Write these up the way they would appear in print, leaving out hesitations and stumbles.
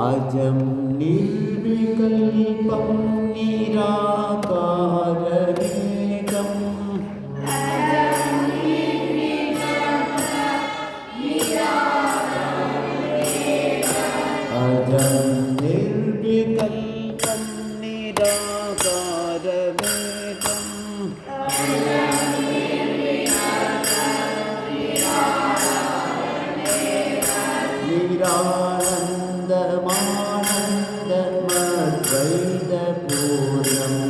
अजं निर्विकल्पं निराकारमेकम् अजं निर्विकल्पं निराकारमेकम् निरानन्दमानन्दमद्वैतपूर्णम्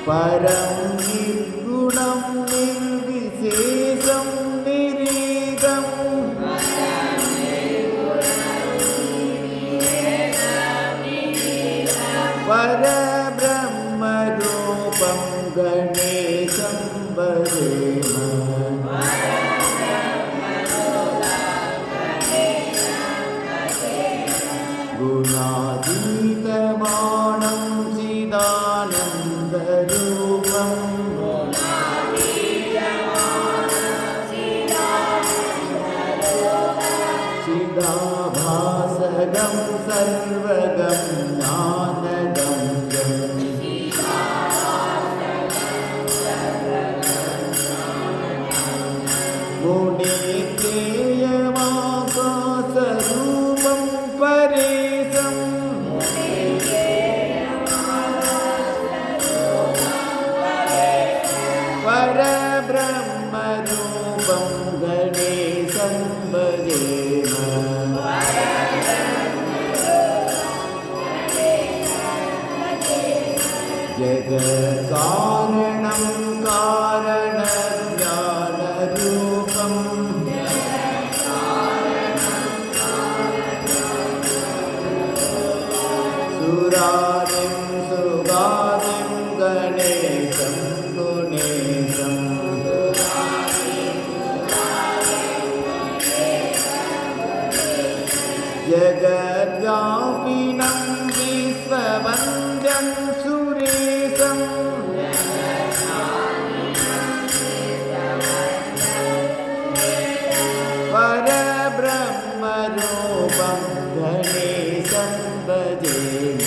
परं निर्गुणं निर्विशेषं निरीदम् परब्रह्मरूपं गणेशं भजेम गुणातीतमानं चिदानन्दरूपम् चिदाभासगं सर्वगं ज्ञानगम्यम् गुणेत्येयमाकाशरूपं परेशम् परब्रह्मरूपं गणेशं भजेम जगत्कारणं कारणज्ञानरूपम् सुरादिं सुगादिं गणेशं गुणेशम् जगद्व्यापिनं विश्ववन्द्यं सुरेशम् परब्रह्मरूपं गणेशं भजेम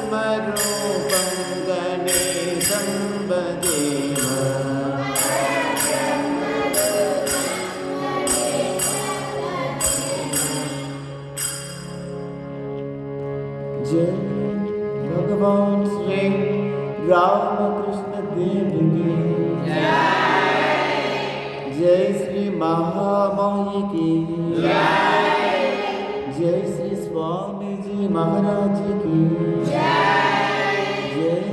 परब्रह्मरूपं गणेशं भजेम जय भगवान श्री रामकृष्ण देव की जय श्री महामाई की जय श्री स्वामी जी महाराज की जय